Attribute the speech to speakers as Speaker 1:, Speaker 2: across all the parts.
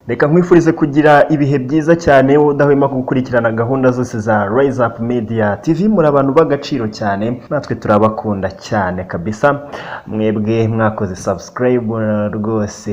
Speaker 1: Reka nkwifurize kugira ibihe byiza cyane udahwema gukurikirana gahunda zose za Rise Up Media TV. Muri abantu b'agaciro cyane, natwe turabakunda cyane kabisa. Mwebwe mwakoze subscribe rwose,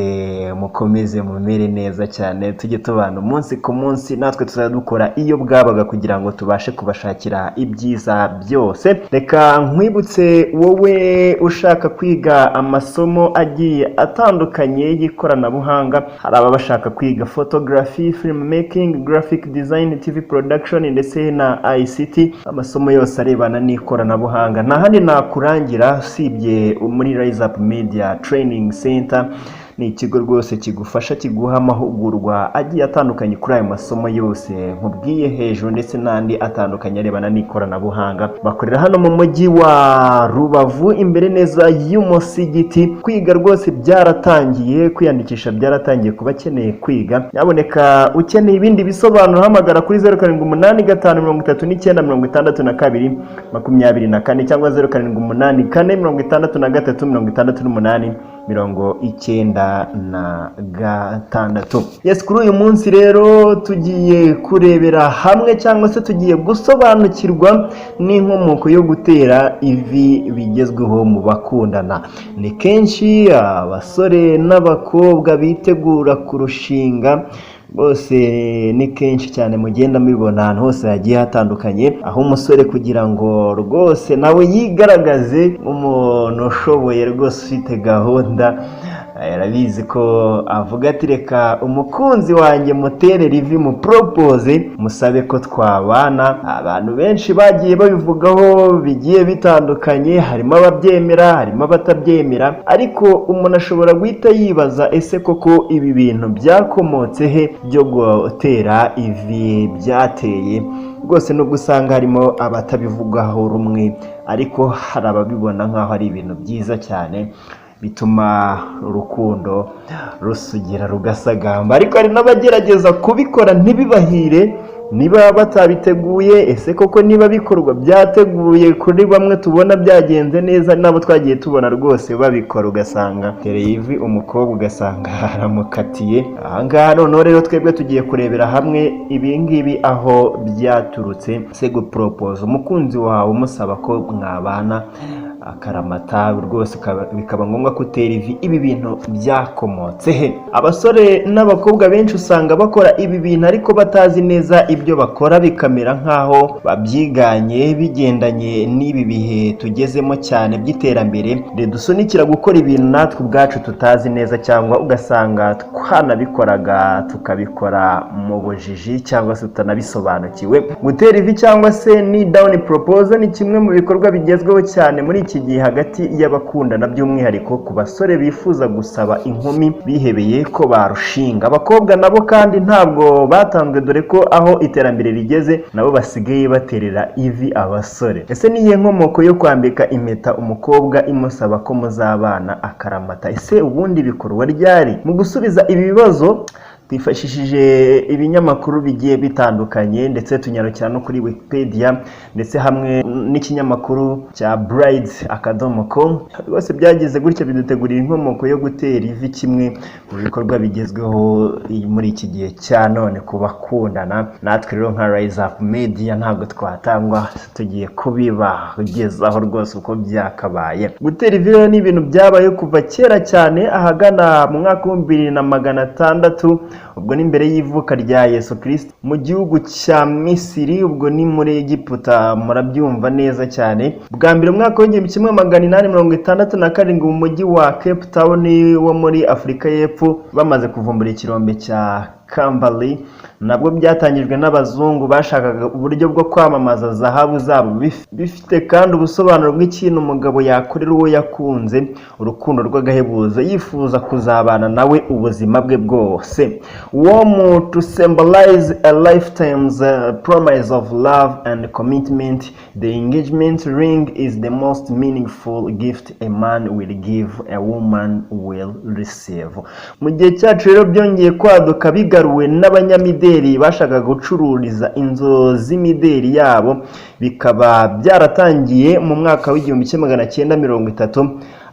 Speaker 1: mukomeze mumere neza cyane, tujye tubana umunsi ku munsi, natwe tuzadukora iyo bwabaga kugira ngo tubashe kubashakira ibyiza byose. Reka nkwibutse wowe ushaka kwiga amasomo agiye atandukanye y'ikoranabuhanga. Hari abashaka kwiga photography, filmmaking, graphic design, TV production ndetse na ICT, amasomo yose arebana n'ikoranabuhanga. Nta handi nakurangira usibye muri Rise Up Media Training Center. Ni ikigo rwose kigufasha, kiguha amahugurwa agiye atandukanye kuri ayo masomo yose nkubwiye hejuru, ndetse n'andi atandukanye arebana n'ikoranabuhanga. Bakorera hano mu mujyi wa Rubavu, imbere neza y'umusigiti. Kwiga rwose byaratangiye, kwiyandikisha byaratangiye kuba keneye kwiga. Nyaboneka ukeneye ibindi bisobanuro hamagara kuri 0785536224 cyangwa 0784636896. Yes, kuri uyu munsi rero tugiye kurebera hamwe cyangwa se tugiye gusobanukirwa n'inkomoko yo gutera ivi bigezweho mu bakundana. Ni kenshi abasore n'abakobwa bitegura kurushinga, bose ni kenshi cyane mugenda mubibona ahantu hose hagiye hatandukanye, aho umusore kugira ngo rwose nawe yigaragaze umuntu ushoboye rwose ufite gahunda, arabizi ko avuga ati reka umukunzi wanjye mutere rivi, mu propose, musabe ko twabana. Abantu benshi bagiye babivugaho bigiye bitandukanye, harimo ababyemera, harimo abatabyemera, ariko umuntu ashobora guhita yibaza, ese koko ibi bintu byakomotse he byo gutera ivi byateye? Rwose no gusanga harimo abatabivugaho rumwe, ariko hari ababibona nk'aho ari ibintu byiza cyane bituma urukundo rusugira rugasagamba. Ariko hari n'abagerageza kubikora ntibibahire, niba batabiteguye. Ese koko niba bikorwa byateguye? Kuri bamwe tubona byagenze neza, nabo twagiye tubona rwose babikora, ugasanga tereye ivi umukobwa ugasanga aramukatiye. Ahangaha noneho rero twebwe tugiye kurebera hamwe ibingibi aho byaturutse. Se gupropose umukunzi wawe umusaba ko mwabana akaramata rwose bikaba ngombwa kutera ivi, ibi bintu byakomotse he? Abasore n'abakobwa benshi usanga bakora ibi bintu ariko batazi neza ibyo bakora, bikamera nkaho babyiganye bigendanye n'ibi bihe tugezemo cyane by'iterambere ridusunikira gukora ibintu natwe ubwacu tutazi neza, cyangwa ugasanga twanabikoraga tukabikora mu bujiji cyangwa se tutanabisobanukiwe. Gutera ivi cyangwa se ni down proposal ni kimwe mu bikorwa bigezweho cyane muri iki gihe hagati y'abakundana, by'umwihariko ku basore bifuza gusaba inkumi bihebeye ko barushinga. Abakobwa nabo kandi ntabwo batanzwe, dore ko aho iterambere rigeze nabo basigaye baterera ivi abasore. Ese niye nkomoko yo kwambika impeta umukobwa imusaba ko muzabana akaramata? Ese ubundi bikorwa ryari? Mu gusubiza ibi bibazo twifashishije ibinyamakuru bigiye bitandukanye, ndetse tunyarukira no kuri Wikipedia ndetse hamwe n'ikinyamakuru cya brides.com. Rwose byagize gutya bidutegurira inkomoko yo gutera ivi, kimwe mu bikorwa bigezweho muri iki gihe cya none ku bakundana. Natwe rero nka Rise Up Media ntabwo twatangwa, tugiye kubibagezaho rwose uko byakabaye. Gutera ivi rero ni ibintu byabaye kuva kera cyane, ahagana mu mwaka wa 2600, ubwo ni mbere y'ivuka rya Yesu Kristo, mu gihugu cya Misiri, ubwo ni muri Egiputa. Murabyumva neza cyane. Bwa mbere umwaka wa 1867 mu mujyi wa Cape Town wo muri Afurika y'Epfo, bamaze kuvumbura ikirombe cya Kambali. Nabwo byatangijwe n'abazungu bashakaga uburyo bwo kwamamaza zahabu zabo, bifite kandi ubusobanuro bw'ikintu umugabo yakorera uwo yakunze, urukundo rw'agahebuzo, yifuza kuzabana nawe ubuzima bwe bwose. Warm to symbolize a lifetime's promise of love and commitment, the engagement ring is the most meaningful gift a man will give, a woman will receive. Mu gihe cyacu rero byongeye kwaduka bigaruwe n'abanyamideli bashaka gucururiza inzo z'imideli yabo, bikaba byaratangiye mu mwaka wa 1930,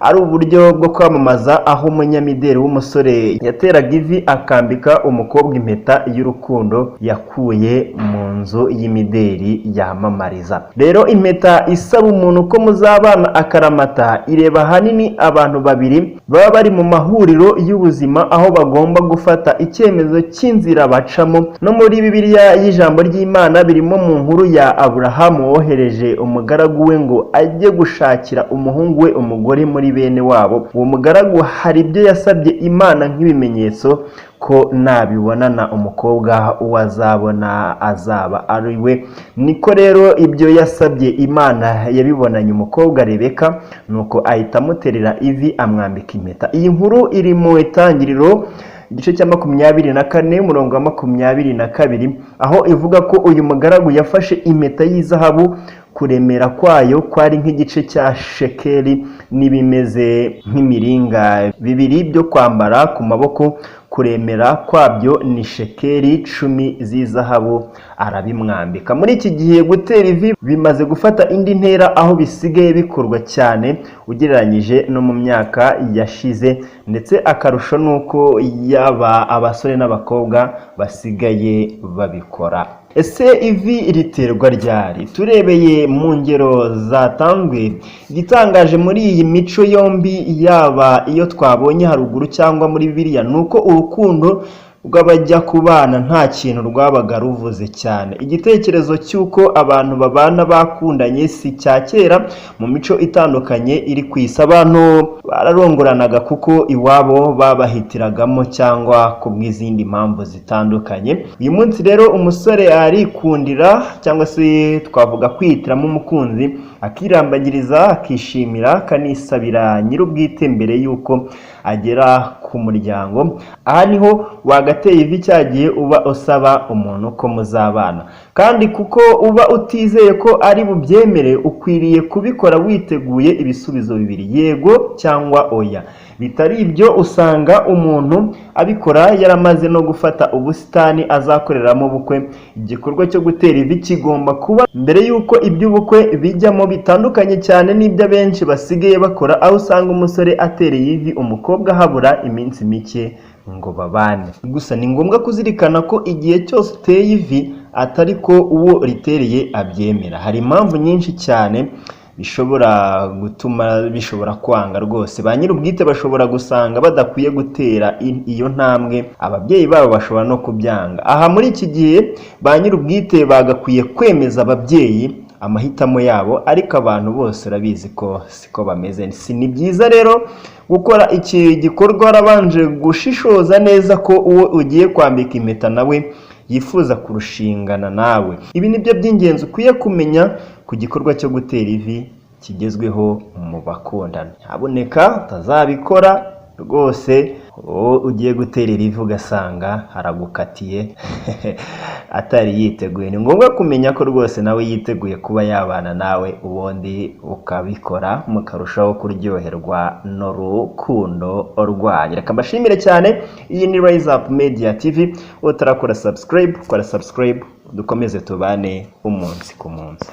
Speaker 1: ari uburyo bwo kwamamaza, aho umunyamideli w'umusore yateraga ivi akambika umukobwa impeta y'urukundo yakuye mu nzu y'imideli yamamariza. Rero impeta isaba umuntu ko muzabana akaramata ireba ahanini abantu babiri baba bari mu mahuriro y'ubuzima, aho bagomba gufata icyemezo cy'inzira bacamo. No muri Bibiliya y'ijambo ry'Imana birimo mu nkuru ya Aburahamu wohereje umugaragu we ngo ajye gushakira umuhungu we umugore muri bene wabo. Uwo mugaragu hari ibyo yasabye Imana nk'ibimenyetso ko nabibonana umukobwa wazabona azaba ari we. Niko rero ibyo yasabye Imana yabibonanye umukobwa Rebeka, nuko ahita amuterera ivi amwambika impeta. Iyi nkuru iri mu Itangiriro igice cya 24 umurongo wa 22, aho ivuga ko uyu mugaragu yafashe impeta y'izahabu, kuremera kwayo kwari nk'igice cya shekeli n'ibimeze nk'imiringa bibiri byo kwambara ku maboko. Kuremera kwabyo ni shekeli 10 z'izahabu, arabimwambika. Muri iki gihe gutera ivi bimaze gufata indi ntera, aho bisigaye bikorwa cyane ugereranyije no mu myaka yashize, ndetse akarusho nuko yaba abasore n'abakobwa basigaye babikora. Ese ivi riterwa ryari? Turebeye mu ngero zatanzwe, igitangaje muri iyi mico yombi, yaba iyo twabonye haruguru cyangwa muri Bibiliya, nuko urukundo rw'abajya kubana nta kintu rwabaga ruvuze cyane. Igitekerezo cy'uko abantu babana bakundanye si cya kera. Mu mico itandukanye iri ku isi, abantu bararongoranaga kuko iwabo babahitiragamo cyangwa ku bw'izindi mpamvu zitandukanye. Uyu munsi rero umusore arikundira, cyangwa se twavuga kwihitiramo umukunzi, akirambagiriza, akishimira, akanisabira nyir'ubwite mbere y'uko agera ku muryango. Aha niho wagateye ivi cyagiye uba usaba umuntu ko muzabana, kandi kuko uba utizeye ko ari bubyemere, ukwiriye kubikora witeguye ibisubizo bibiri: yego cyangwa oya. Bitari ibyo usanga umuntu abikora yaramaze no gufata ubusitani azakoreramo ubukwe. Igikorwa cyo gutera ivi kigomba kuba mbere y'uko iby'ubukwe bijyamo, bitandukanye cyane n'ibyo benshi basigaye bakora, aho usanga umusore atereye ivi umukobwa habura iminsi mike ngo babane. Gusa ni ngombwa kuzirikana ko igihe cyose uteye ivi atari ko uwo ritereye abyemera. Hari impamvu nyinshi cyane bishobora gutuma bishobora kwanga rwose. Ba nyir'ubwite bashobora gusanga badakwiye gutera iyo ntambwe, ababyeyi babo bashobora no kubyanga. Aha muri iki gihe ba nyir'ubwite bagakwiye kwemeza ababyeyi amahitamo yabo, ariko abantu bose urabizi ko siko bameze. Si ni byiza rero gukora iki gikorwa warabanje gushishoza neza ko uwo ugiye kwambika impeta nawe yifuza kurushingana nawe. Ibi nibyo by'ingenzi ukwiye kumenya ku gikorwa cyo gutera ivi kigezweho mu bakundana. Haboneka utazabikora rwose, ugiye gutera ivi ugasanga haragukatiye atari yiteguye. Ni ngombwa kumenya ko rwose nawe yiteguye kuba yabana nawe, ubundi ukabikora mukarushaho kuryoherwa n'urukundo rwanyu. Reka mbashimire cyane. Iyi ni Rise Up Media TV. Utarakora subscribe, kora subscribe, dukomeze tubane umunsi ku munsi.